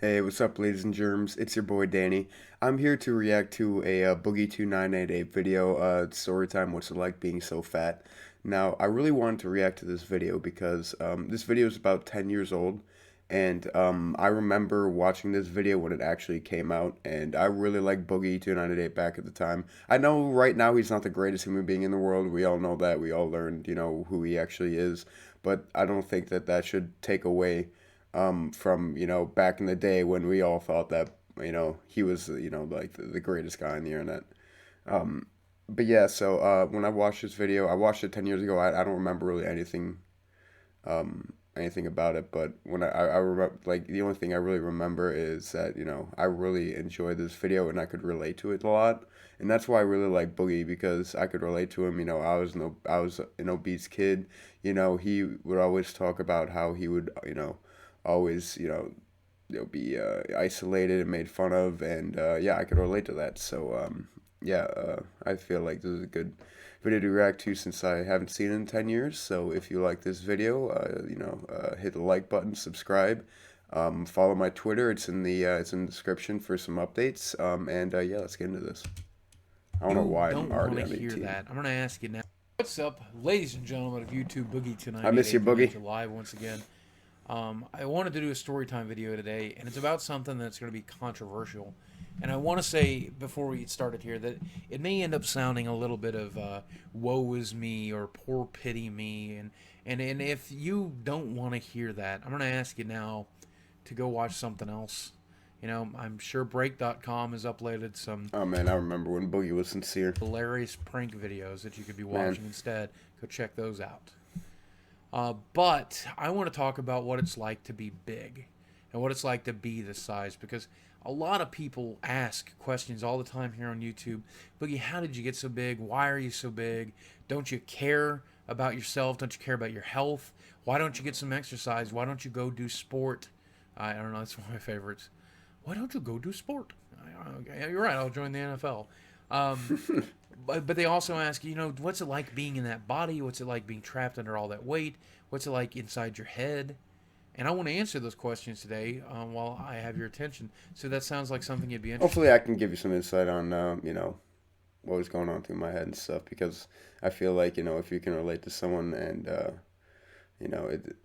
Hey, what's up, ladies and germs? It's your boy Danny. I'm here to react to a Boogie2988 video, story time, what's it like being so fat. Now, I really wanted to react to this video because this video is about 10 years old, and I remember watching this video when it actually came out, and I really liked Boogie2988 back at the time. I know right now he's not the greatest human being in the world. We all know that. We all learned, who he actually is, but I don't think that that should take away from back in the day when we all thought that he was like the greatest guy on the internet. Um, but yeah, so when I watched this video, I watched it 10 years ago. I don't remember really anything about it, but when I remember, like, the only thing I really remember is that I really enjoyed this video and I could relate to it a lot. And that's why I really like Boogie, because I could relate to him. I was an obese kid. He would always talk about how he would always, be isolated and made fun of, and yeah, I could relate to that. So yeah, I feel like this is a good video to react to since I haven't seen it in 10 years. So if you like this video, hit the like button, subscribe, follow my Twitter. It's in the description for some updates. And yeah, let's get into this. I don't know You why I'm don't want already to on hear 18. that. I'm going to ask you now. What's up, ladies and gentlemen of YouTube? Boogie I miss you, 2988 coming at Boogie. you live once again. I wanted to do a story time video today, and it's about something that's going to be controversial. And I want to say before we get started here that it may end up sounding a little bit of "woe is me" or "poor pity me," and if you don't want to hear that, I'm going to ask you now to go watch something else. I'm sure Break.com has uploaded some Oh man, I remember when Boogie was sincere. hilarious prank videos that you could be Man, watching instead. Go check those out. But I want to talk about what it's like to be big and what it's like to be this size, because a lot of people ask questions all the time here on YouTube. Boogie, how did you get so big? Why are you so big? Don't you care about yourself? Don't you care about your health? Why don't you get some exercise? Why don't you go do sport? I don't know. That's one of my favorites. Why don't you go do sport? Yeah, you're right. I'll join the NFL. Um, but they also ask, what's it like being in that body? What's it like being trapped under all that weight? What's it like inside your head? And I want to answer those questions today while I have your attention. So that sounds like something you'd be interested hopefully I can give you some insight on what was going on through my head and stuff, because I feel like if you can relate to someone and it,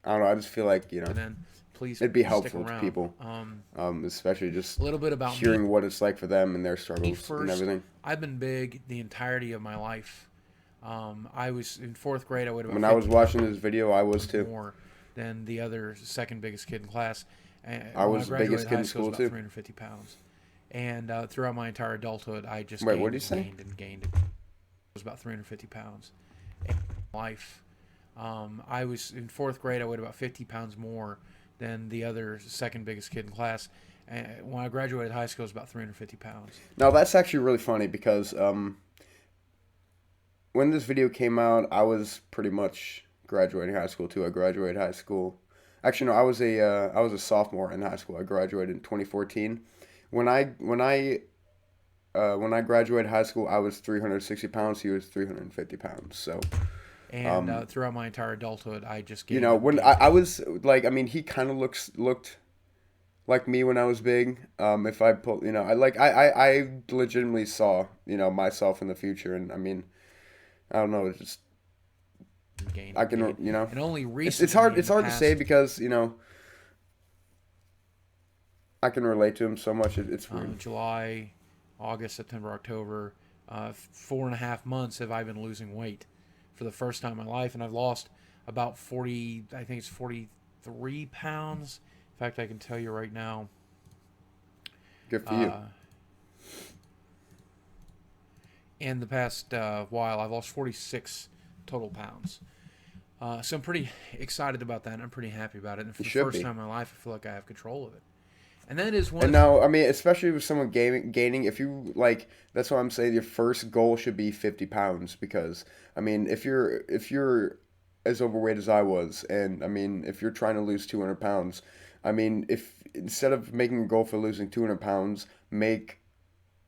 I don't know, I just feel like in. And then please it'd be stick helpful to around. people, especially just A little bit about me. hearing what it's like for them and their Me struggles and first, everything. I've been big the entirety of my life. I was in fourth grade. I weighed about When I was 50 watching this video, I was too. more than the other second biggest kid in class. I When I was the biggest graduated kid high in school, I school was about too. 350 pounds. And throughout my entire adulthood, I just Wait, what gained did you and say? gained and gained. I was about 350 pounds. In life, I was in fourth grade. I weighed about 50 pounds more than the other second biggest kid in class. And when I graduated high school, I was about 350 pounds. Now that's actually really funny because when this video came out, I was pretty much graduating high school too. I graduated high school. Actually, no, I was a sophomore in high school. I graduated in 2014. When I graduated high school, I was 360 pounds. He was 350 pounds. So, And throughout my entire adulthood, I just gained when gained. I was like, I mean, he kind of looked like me when I was big. If I pull, I legitimately saw myself in the future, and I mean, I don't know, it's just And gained I and can gained. And only it's recently hard in the to say past because I can relate to him so much. It's weird. July, August, September, October, 4.5 months have I been losing weight for the first time in my life, and I've lost about 40. I think it's 43 pounds. In fact, I can tell you right now. Good for you. Uh, in the past while, I've lost 46 total pounds. So I'm pretty excited about that, and I'm pretty happy about it. And for You the should first be. time in my life, I feel like I have control of it. And that is one And of the now, I mean, especially with someone gaining, if you like, that's why I'm saying your first goal should be 50 pounds, because I mean, if you're as overweight as I was, and I mean, if you're trying to lose 200 pounds, I mean, if instead of making a goal for losing 200 pounds, make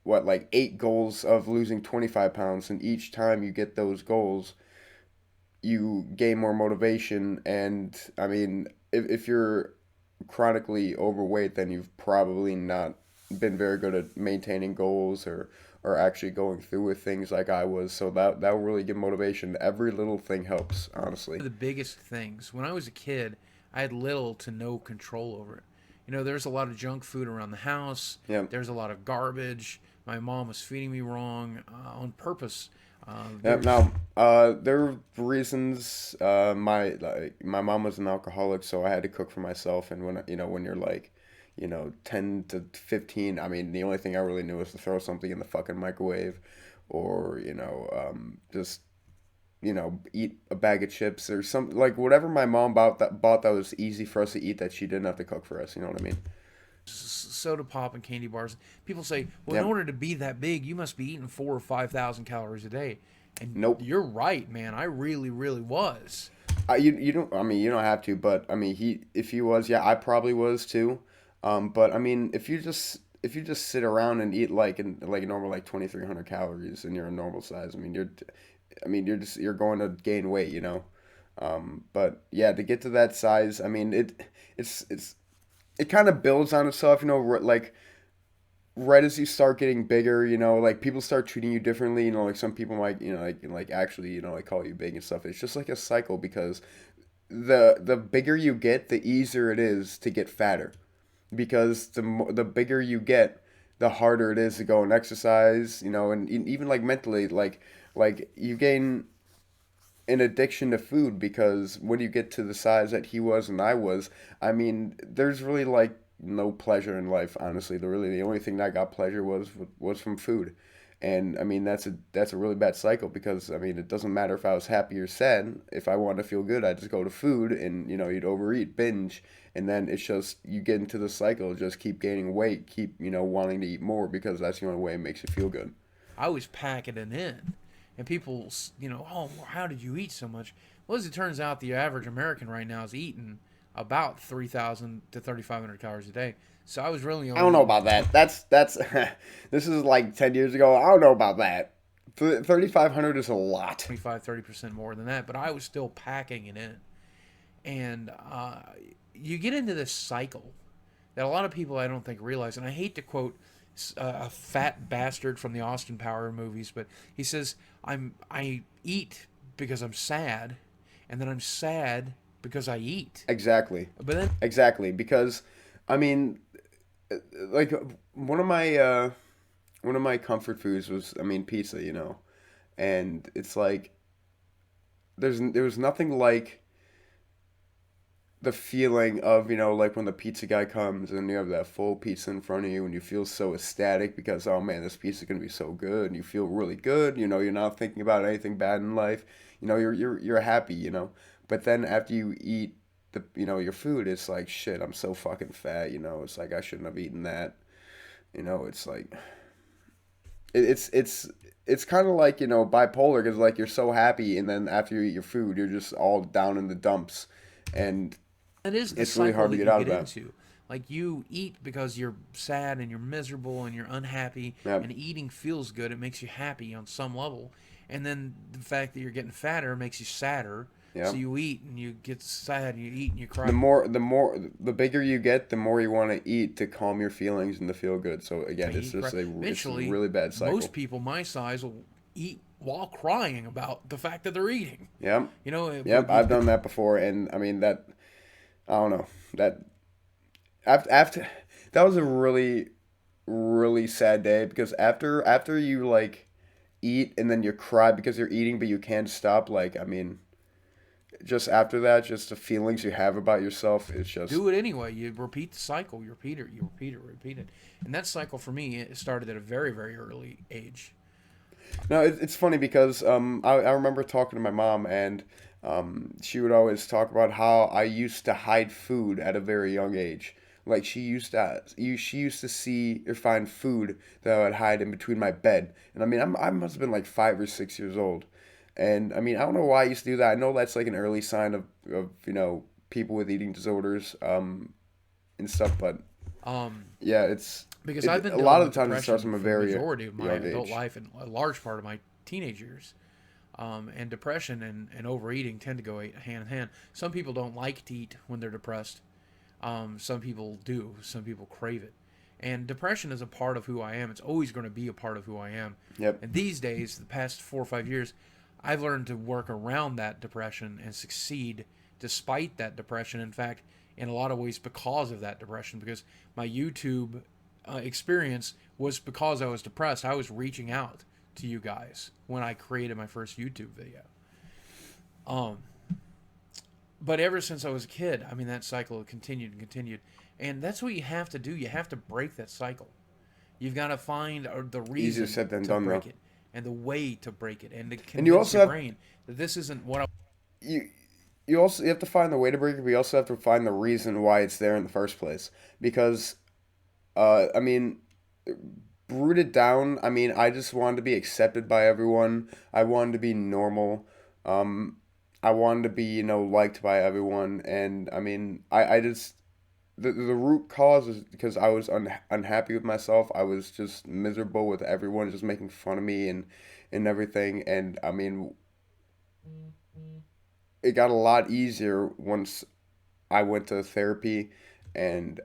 what, like 8 goals of losing 25 pounds, and each time you get those goals, you gain more motivation. And I mean, if you're chronically overweight, then you've probably not been very good at maintaining goals or actually going through with things like I was. So that will really give motivation. Every little thing helps, honestly. The biggest things. When I was a kid, I had little to no control over it. There's a lot of junk food around the house. Yeah. There's a lot of garbage. My mom was feeding me wrong on purpose. Yep. There's Now, there were reasons. My mom was an alcoholic, so I had to cook for myself. And when you're like, 10 to 15, I mean, the only thing I really knew was to throw something in the fucking microwave, or just eat a bag of chips or something like whatever my mom bought that was easy for us to eat that she didn't have to cook for us. You know what I mean? soda pop and candy bars. People say, well, in Yep. order to be that big, you must be eating 4 or 5 thousand calories a day. And Nope. you're right, man. I really, really was. You don't. I mean, you don't have to, but I mean, if he was, yeah, I probably was too. But I mean, if you just sit around and eat like normal, like 2,300 calories and you're a normal size, you're going to gain weight, you know. But yeah, to get to that size, I mean, it kind of builds on itself, like right as you start getting bigger, like people start treating you differently, like some people might, like actually, like call you big and stuff. It's just like a cycle because the bigger you get, the easier it is to get fatter because the bigger you get, the harder it is to go and exercise, and even like mentally, like you gain an addiction to food because when you get to the size that he was and I was, I mean, there's really like no pleasure in life, honestly. The only thing that got pleasure was from food. And I mean that's a really bad cycle because I mean it doesn't matter if I was happy or sad. If I wanted to feel good, I just go to food and you'd overeat, binge, and then it's just you get into the cycle, just keep gaining weight, keep wanting to eat more because that's the only way it makes you feel good. I was packing it in. And people, oh, well, how did you eat so much? Well, as it turns out, the average American right now is eating about 3,000 to 3,500 calories a day. So I was really I only don't know eating about that. That's this is like 10 years ago. I don't know about that. 3,500 is a lot. 25, 30% more than that, but I was still packing it in. And you get into this cycle that a lot of people I don't think realize. And I hate to quote a fat bastard from the Austin Power movies, but he says, I eat because I'm sad, and then I'm sad because I eat. Exactly. But then Exactly. Because I mean, like one of my comfort foods was, I mean, pizza, and it's like there was nothing like the feeling of like when the pizza guy comes and you have that full pizza in front of you and you feel so ecstatic because oh man, this pizza is gonna be so good and you feel really good. You're not thinking about anything bad in life. You're happy. But then after you eat your food, it's like shit. I'm so fucking fat. It's like I shouldn't have eaten that. It's like it's kind of like bipolar because like you're so happy and then after you eat your food, you're just all down in the dumps and that is the it's really cycle hard to that get you out of get that. into. Like you eat because you're sad and you're miserable and you're unhappy, Yeah, and eating feels good. It makes you happy on some level. And then the fact that you're getting fatter makes you sadder. yeah. So you eat and you get sad and you eat and you cry. The bigger you get, the more you want to eat to calm your feelings and to feel good. So again, You cry. it's a Eventually, really bad most cycle. people my size will eat while crying about the fact that they're eating. Yep, But yep. I've done that before, and I mean that I don't know that after that was a really really sad day because after you like eat and then you cry because you're eating but you can't stop. Like I mean, just after that, just the feelings you have about yourself, it's just do it anyway. You repeat the cycle. You repeat it. You repeat it. Repeat it. And that cycle for me, it started at a very, very early age. no, it's funny because I remember talking to my mom and she would always talk about how I used to hide food at a very young age. Like she used to see or find food that I would hide in between my bed. And I mean, I must have been like 5 or 6 years old. And I mean, I don't know why I used to do that. I know that's like an early sign of people with eating disorders and stuff. But Um, yeah, because I've a been lot dealing of with the times it starts depression from a for the very majority of my young adult age. life and a large part of my teenage years. And depression and overeating tend to go hand in hand. Some people don't like to eat when they're depressed. Some people do. Some people crave it. And depression is a part of who I am. It's always going to be a part of who I am. Yep. And these days, the past 4 or 5 years, I've learned to work around that depression and succeed despite that depression. In fact, in a lot of ways, because of that depression, because my YouTube experience was because I was depressed. I was reaching out to you guys when I created my first YouTube video. Um, but ever since I was a kid, I mean, that cycle continued and continued. And that's what you have to do. You have to break that cycle. You've got to find the Easier reason said than to done, though. break it and the way to break it and to And you convince also your have brain that this isn't what I. you you have to find the way to break it, but you also have to find the reason why it's there in the first place. Because I mean, rooted down, I mean, I just wanted to be accepted by everyone. I wanted to be normal. Um, I wanted to be, liked by everyone. And I mean, I just, the root cause is because I was unhappy with myself. I was just miserable with everyone just making fun of me and everything. And I mean, it got a lot easier once I went to therapy and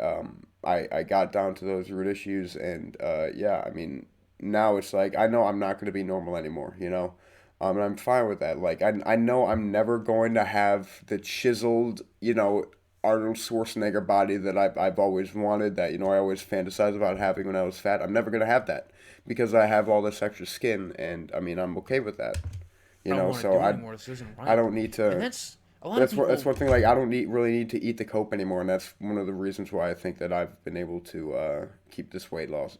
I got down to those root issues. And yeah, I mean, now it's like, I know I'm not going to be normal anymore, and I'm fine with that. Like, I know I'm never going to have the chiseled, Arnold Schwarzenegger body that I've always wanted, that, I always fantasized about having when I was fat. I'm never going to have that because I have all this extra skin. And I mean, I'm okay with that, Don't want to so do anymore. This isn't I right. don't need And to. that's a lot of That's people one thing. Like, I don't really need to eat the coke anymore, and that's one of the reasons why I think that I've been able to keep this weight off.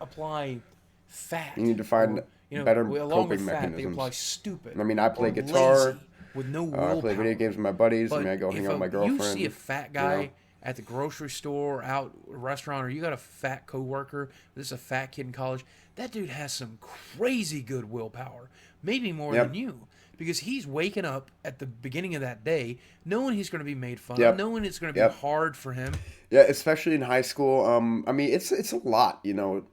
apply You fat need to find or better along with coping fat they apply mechanisms. stupid I mean, I play or guitar. lazy with no I play video willpower. games with my buddies. I mean, But I go hang if out with my you see a girlfriend. fat You know. guy at the grocery store, out a restaurant, or you got a fat coworker, this is a fat kid in college, that dude has some crazy good willpower, maybe more than Yep. you, because he's waking up at the beginning of that day knowing he's going to be made fun of, Yep. knowing it's going to be Yep. hard for him. Yeah, especially in high school. I mean, it's a lot.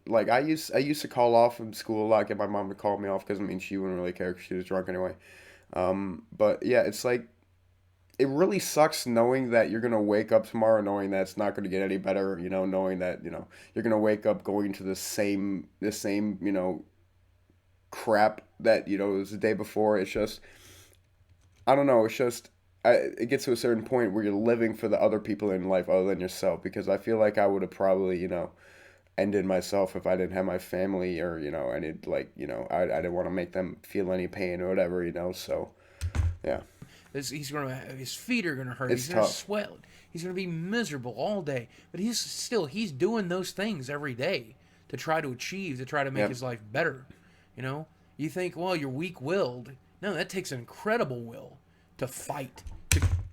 Like I used to call off from school a lot. Get my mom to call me off because I mean she wouldn't really care because she was drunk anyway. But yeah, it's like it really sucks knowing that you're gonna wake up tomorrow knowing that it's not gonna get any better. Knowing that you're gonna wake up going to the same crap that was the day before. It's just I don't know. It's just it gets to a certain point where you're living for the other people in life other than yourself. Because I feel like I would have probably ended myself if I didn't have my family or I didn't like I didn't want to make them feel any pain or whatever. So yeah, He's gonna his feet are gonna hurt. it's He's gonna tough. sweat. He's gonna be miserable all day. But he's doing those things every day to try to achieve, to try to make Yep. his life better. You think, well, you're weak-willed. No, that takes an incredible will to fight.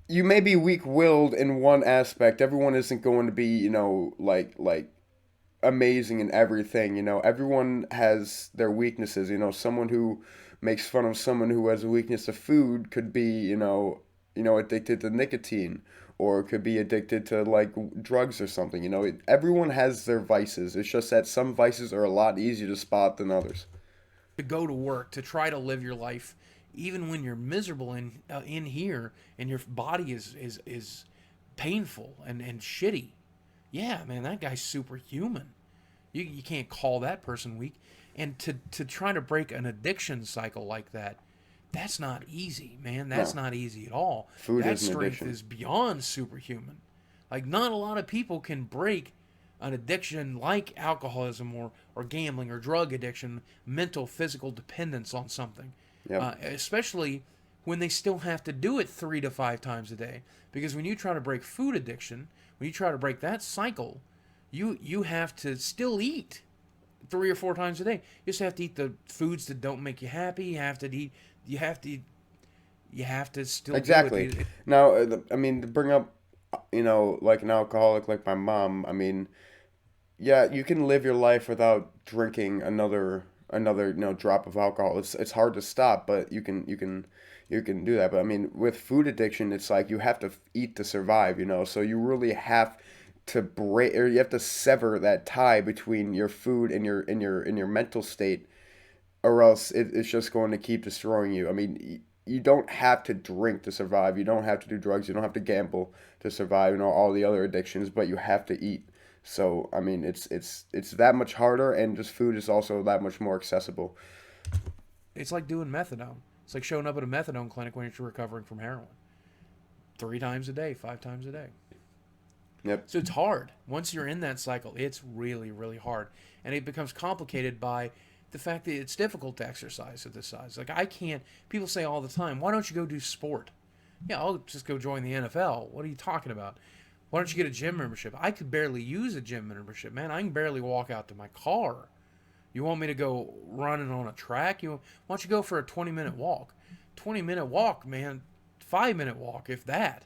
You may be weak-willed in one aspect. Everyone isn't going to be like amazing in everything. Everyone has their weaknesses. Someone who makes fun of someone who has a weakness to food could be, addicted to nicotine or could be addicted to like drugs or something. Everyone has their vices. It's just that some vices are a lot easier to spot than others. To go to work, to try to live your life, even when you're miserable in here and your body is painful and shitty. Yeah, man, that guy's superhuman. You can't call that person weak. And to try to break an addiction cycle like that, that's not easy, man. That's No, not easy at all. food That is an strength addiction. is beyond superhuman. Like, not a lot of people can break an addiction like alcoholism or gambling or drug addiction, mental, physical dependence on something, Yep. especially when they still have to do it 3 to 5 times a day. Because when you try to break food addiction, when you try to break that cycle, you have to still eat 3 or 4 times a day. You just have to eat the foods that don't make you happy. You have to eat. You have to. You have to still do Exactly. it. Now, I mean, to bring up, like an alcoholic like my mom. I mean, yeah, you can live your life without drinking another drop of alcohol. It's hard to stop, but you can do that. But I mean, with food addiction, it's like you have to eat to survive. So you really have to break, or you have to sever that tie between your food and your mental state, or else it's just going to keep destroying you. I mean, you don't have to drink to survive. You don't have to do drugs. You don't have to gamble to survive. You know, all the other addictions, but you have to eat. So I mean, it's that much harder, and just food is also that much more accessible. It's like doing methadone. It's like showing up at a methadone clinic when you're recovering from heroin. 3 times a day, 5 times a day. Yep. So it's hard. Once you're in that cycle, it's really, really hard. And it becomes complicated by the fact that it's difficult to exercise at this size. Like, I can't, people say all the time, why don't you go do sport? Yeah, I'll just go join the NFL. What are you talking about? Why don't you get a gym membership? I could barely use a gym membership, man. I can barely walk out to my car. You want me to go running on a track? Why don't you go for a 20-minute walk? 20-minute walk, man. 5-minute walk, if that.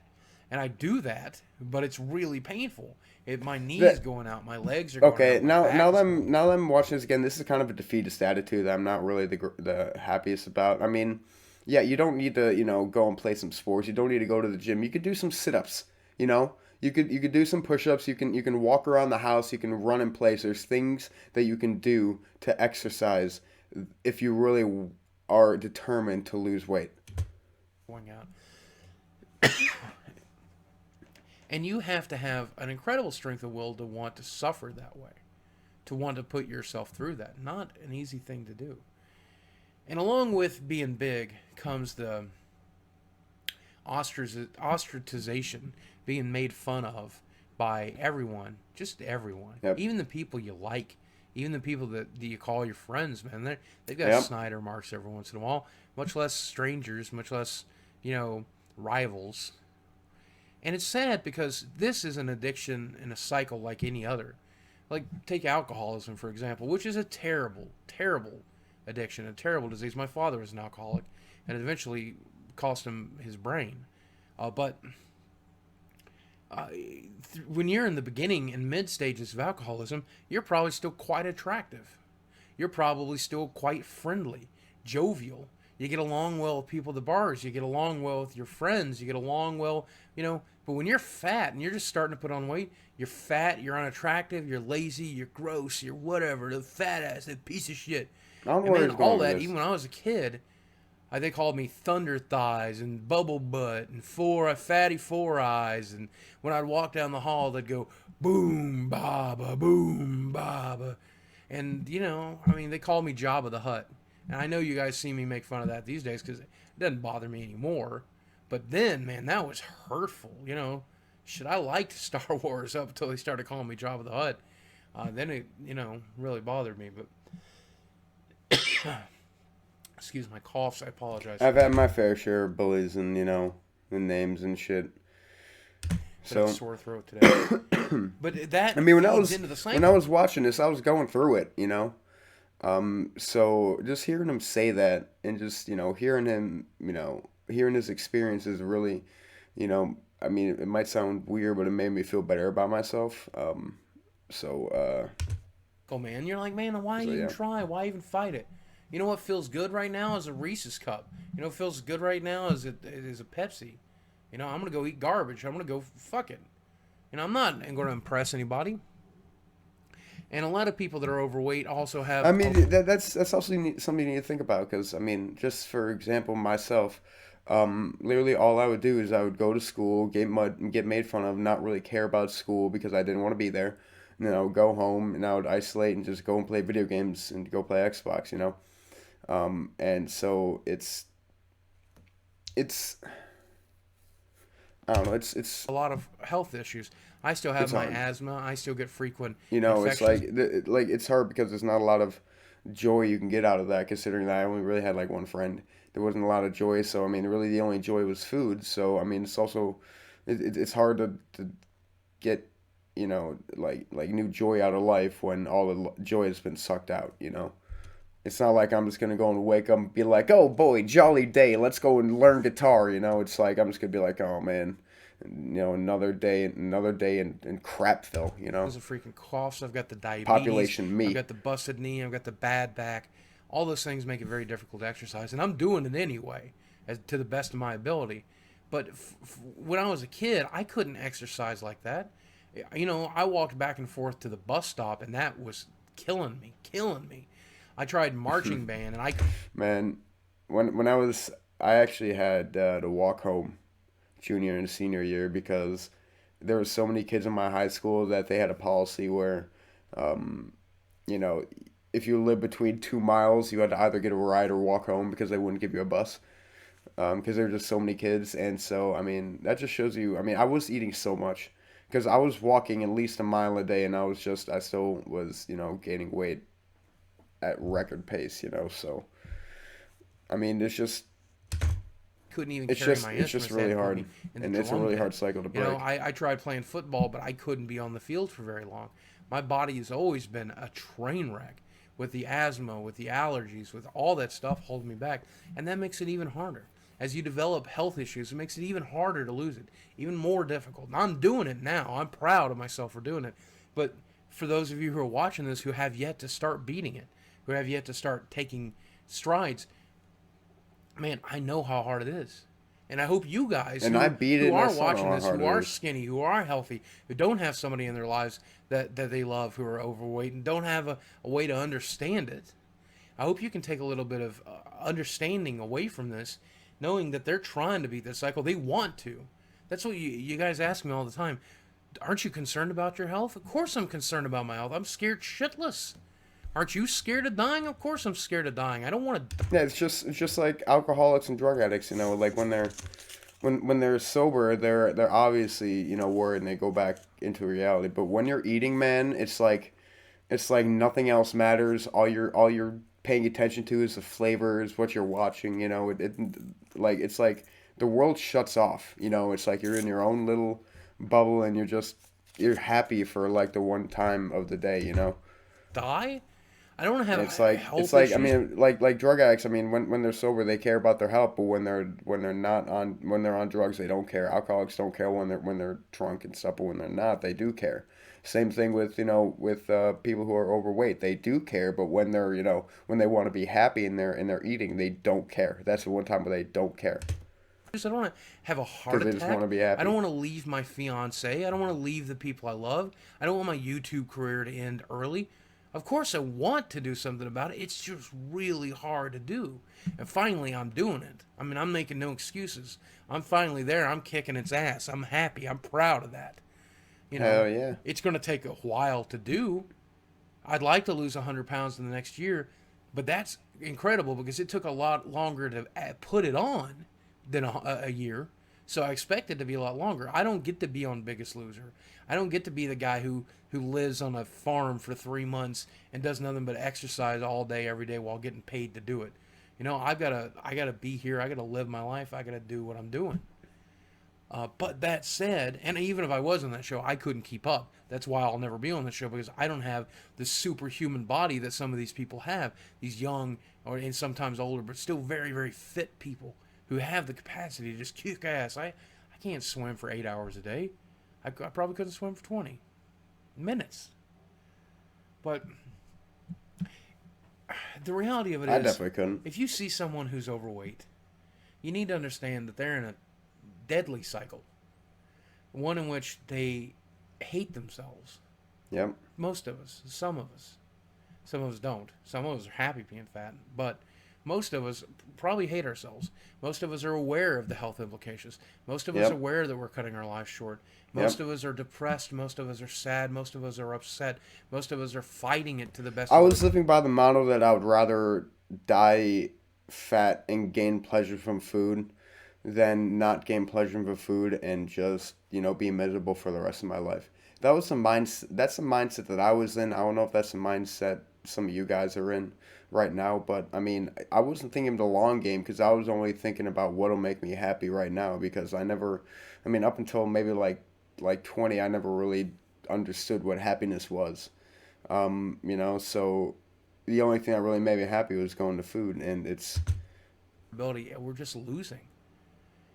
And I do that, but it's really painful. My knees going out, my legs are going Okay, out. now that I'm watching this again, this is kind of a defeatist attitude that I'm not really the happiest about. I mean, yeah, you don't need to, go and play some sports. You don't need to go to the gym. You could do some sit-ups, you know? You could do some push-ups. You can walk around the house. You can run in place. There's things that you can do to exercise if you really are determined to lose weight. Going out. And you have to have an incredible strength of will to want to suffer that way, to want to put yourself through that. Not an easy thing to do. And along with being big comes the ostracization, being made fun of by everyone, just everyone, Yep. even the people you like, even the people that you call your friends, man. They've got Yep. Snyder marks every once in a while, much less strangers, much less, rivals. And it's sad because this is an addiction and a cycle like any other. Like, take alcoholism, for example, which is a terrible, terrible addiction, a terrible disease. My father was an alcoholic, and it eventually cost him his brain. But when you're in the beginning and mid stages of alcoholism, you're probably still quite attractive. You're probably still quite friendly, jovial. You get along well with people at the bars. You get along well with your friends. You get along well, But when you're fat and you're just starting to put on weight, you're fat, you're unattractive, you're lazy, you're gross, you're whatever, the fat ass, that piece of shit. I don't know And where man, he's going all with that, this. even when I was a kid, they called me thunder thighs and bubble butt and fatty four eyes. And when I'd walk down the hall, they'd go boom baba, boom baba. And they called me Jabba the Hutt. And I know you guys see me make fun of that these days because it doesn't bother me anymore. But then, man, that was hurtful. Shit, I liked Star Wars up until they started calling me Jabba the Hutt. Then it, really bothered me. But excuse my coughs. I apologize. I've had my fair share of bullies and the names and shit. So sore throat today. But that I mean, feeds into the cycle. when I was watching this, I was going through it, So just hearing him say that and just hearing him, hearing his experiences really, I mean, it might sound weird, but it made me feel better about myself. Oh man, you're like, man, why even yeah. try? Why even fight it? You know what feels good right now is a Reese's cup. You know what feels good right now is a Pepsi. I'm gonna go eat garbage. I'm gonna go fuck it. I'm not going to impress anybody. And a lot of people that are overweight also have. I mean, that's also something you need to think about because I mean, just for example, myself, literally all I would do is I would go to school, get made fun of, not really care about school because I didn't want to be there. And then I would go home and I would isolate and just go and play video games and go play Xbox, and so it's I don't know, it's a lot of health issues. I still have my asthma. I still get frequent it's infections. like it's hard because there's not a lot of joy you can get out of that considering that I only really had like one friend. There wasn't a lot of joy, so I mean really the only joy was food. So I mean it's also it's hard to get like new joy out of life when all the joy has been sucked out. It's not like I'm just gonna go and wake up and be like, oh boy, jolly day, let's go and learn guitar. It's like I'm just gonna be like, oh man, another day in Crapville. Because of freaking coughs. I've got the diabetes. Population me. I've got the busted knee. I've got the bad back. All those things make it very difficult to exercise, and I'm doing it anyway, to the best of my ability. But when I was a kid, I couldn't exercise like that. I walked back and forth to the bus stop, and that was killing me. I tried marching band, and Man, when I was I actually had to walk home junior and senior year because there were so many kids in my high school that they had a policy where, um, you know, if you live between 2 miles, you had to either get a ride or walk home because they wouldn't give you a bus. Because there were just so many kids, and so I mean that just shows you. I mean, I was eating so much because I was walking at least a mile a day, and I still was gaining weight at record pace. So I mean, Couldn't even carry my it's just instruments. They had really to put hard, me in the and it's a drum really bed. hard cycle to You know, break. I tried playing football, but I couldn't be on the field for very long. My body has always been a train wreck with the asthma, with the allergies, with all that stuff holding me back. And that makes it even harder. As you develop health issues, it makes it even harder to lose it, even more difficult. And I'm doing it now. I'm proud of myself for doing it. But for those of you who are watching this who have yet to start beating it, who have yet to start taking strides, man, I know how hard it is. And I hope you guys And I beat it, who and I are saw watching how this, hard who it are is. skinny, who are healthy, who don't have somebody in their lives that they love who are overweight and don't have a way to understand it, I hope you can take a little bit of understanding away from this, knowing that they're trying to beat this cycle. They want to. That's what you guys ask me all the time. Aren't you concerned about your health? Of course I'm concerned about my health. I'm scared shitless. Aren't you scared of dying? Of course I'm scared of dying. I don't want to. Yeah, it's just like alcoholics and drug addicts. Like when they're sober, they're obviously worried and they go back into reality. But when you're eating, man, it's like nothing else matters. All you're paying attention to is the flavors, what you're watching. It's like the world shuts off. It's like you're in your own little bubble and you're happy for like the one time of the day. Die? I don't want to And have it's health like I issues. mean like drug addicts. I mean when they're sober they care about their health, but when they're on drugs they don't care. Alcoholics don't care when they're drunk and stuff, but when they're not they do care. Same thing with people who are overweight. They do care, but when they want to be happy and they're eating, they don't care. That's the one time where they don't care I don't want to have a heart because they just want attack. to be I don't happy. want to leave my fiance. I don't want to leave the people I love. I don't want my YouTube career to end early. Of course, I want to do something about it. It's just really hard to do. And finally, I'm doing it. I mean, I'm making no excuses. I'm finally there. I'm kicking its ass. I'm happy. I'm proud of that. You know, Hell yeah. it's going to take a while to do. I'd like to lose 100 pounds in the next year, but that's incredible because it took a lot longer to put it on than a year. So I expect it to be a lot longer. I don't get to be on Biggest Loser. I don't get to be the guy who lives on a farm for 3 months and does nothing but exercise all day, every day while getting paid to do it. I gotta be here. I gotta live my life. I gotta do what I'm doing. But that said, and even if I was on that show, I couldn't keep up. That's why I'll never be on the show because I don't have the superhuman body that some of these people have. These young and sometimes older, but still very, very fit people who have the capacity to just kick ass. I can't swim for 8 hours a day. I probably couldn't swim for 20 minutes. But the reality of it I is, definitely couldn't. if you see someone who's overweight, you need to understand that they're in a deadly cycle, one in which they hate themselves. Yep. Most of us, some of us don't. Some of us are happy being fat, but most of us probably hate ourselves. Most of us are aware of the health implications. Most of us are Yep. aware that we're cutting our lives short. Most Yep. of us are depressed. Most of us are sad. Most of us are upset. Most of us are fighting it to the best I of our. was living by the motto that I would rather die fat and gain pleasure from food than not gain pleasure from food and just, be miserable for the rest of my life. That was the mindset. That's the mindset that I was in. I don't know if that's the mindset some of you guys are in right now, but I mean, I wasn't thinking of the long game because I was only thinking about what'll make me happy right now because I mean, up until maybe like 20, I never really understood what happiness was. So the only thing that really made me happy was going to food, and Ability. We're just losing.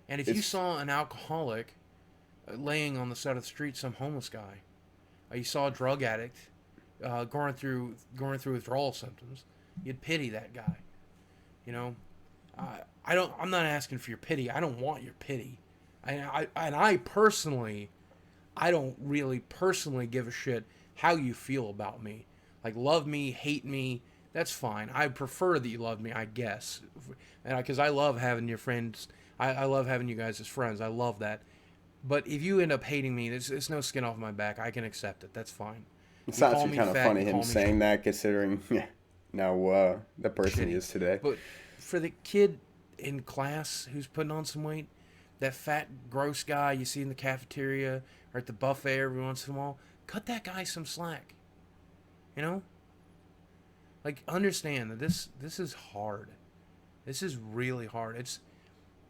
And if you it's saw an alcoholic laying on the side of the street, some homeless guy, you saw a drug addict going through withdrawal symptoms, you'd pity that guy. You know, I don't. I'm not asking for your pity. I don't want your pity. I personally, I don't really personally give a shit how you feel about me. Like love me, hate me. That's fine. I prefer that you love me, I guess, and because I love having your friends. I love having you guys as friends. I love that. But if you end up hating me, it's no skin off my back. I can accept it. That's fine. It's You call actually me kind of fat. You funny him call me saying that, considering now the person he shitty. is today. But for the kid in class who's putting on some weight, that fat, gross guy you see in the cafeteria or at the buffet every once in a while, cut that guy some slack. You know? Like, understand that this is hard. This is really hard. It's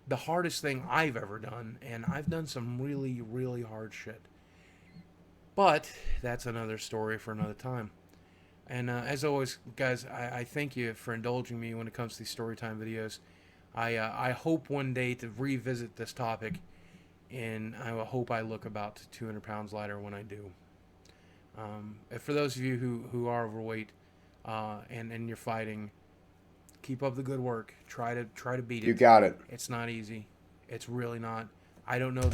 the hardest thing I've ever done, and I've done some really, really hard shit. But that's another story for another time. And as always, guys, I thank you for indulging me when it comes to these storytime videos. I hope one day to revisit this topic, and I hope I look about 200 pounds lighter when I do. For those of you who are overweight and you're fighting, keep up the good work. Try to beat You it. got it. It's not easy. It's really not. I don't know.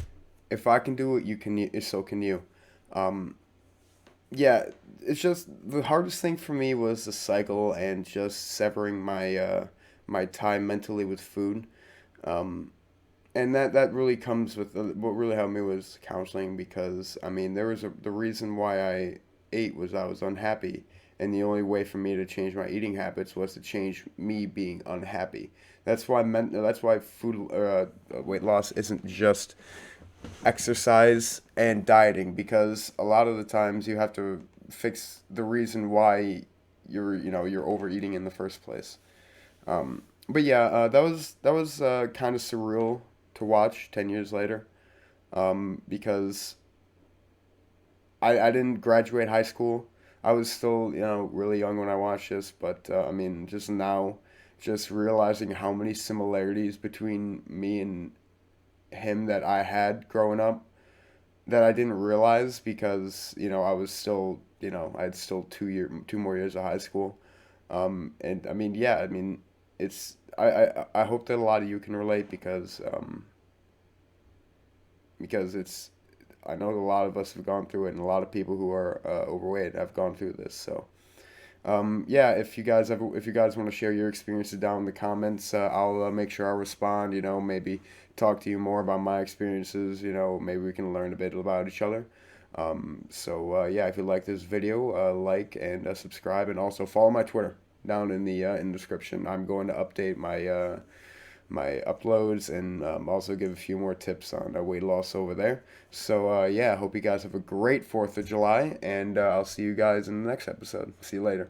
If I can do it, you can. So can you. Um, yeah, it's just the hardest thing for me was the cycle and just severing my time mentally with food. Um, and that really comes with what really helped me was counseling, because I mean the reason why I ate was I was unhappy, and the only way for me to change my eating habits was to change me being unhappy. That's why food weight loss isn't just exercise and dieting, because a lot of the times you have to fix the reason why you're overeating in the first place. But yeah, that was kind of surreal to watch 10 years later, because I didn't graduate high school. I was still really young when I watched this, but I mean just now, just realizing how many similarities between me and him that I had growing up that I didn't realize, because I was still I had still 2 more years of high school. And I mean, yeah, I mean, I hope that a lot of you can relate, because it's I know a lot of us have gone through it, and a lot of people who are overweight have gone through this. So yeah, if you guys want to share your experiences down in the comments, I'll make sure I respond. Maybe talk to you more about my experiences. Maybe we can learn a bit about each other. So yeah, if you like this video, like and subscribe, and also follow my Twitter down in the description. I'm going to update my uploads, and also give a few more tips on weight loss over there. So yeah, I hope you guys have a great 4th of July, and I'll see you guys in the next episode. See you later.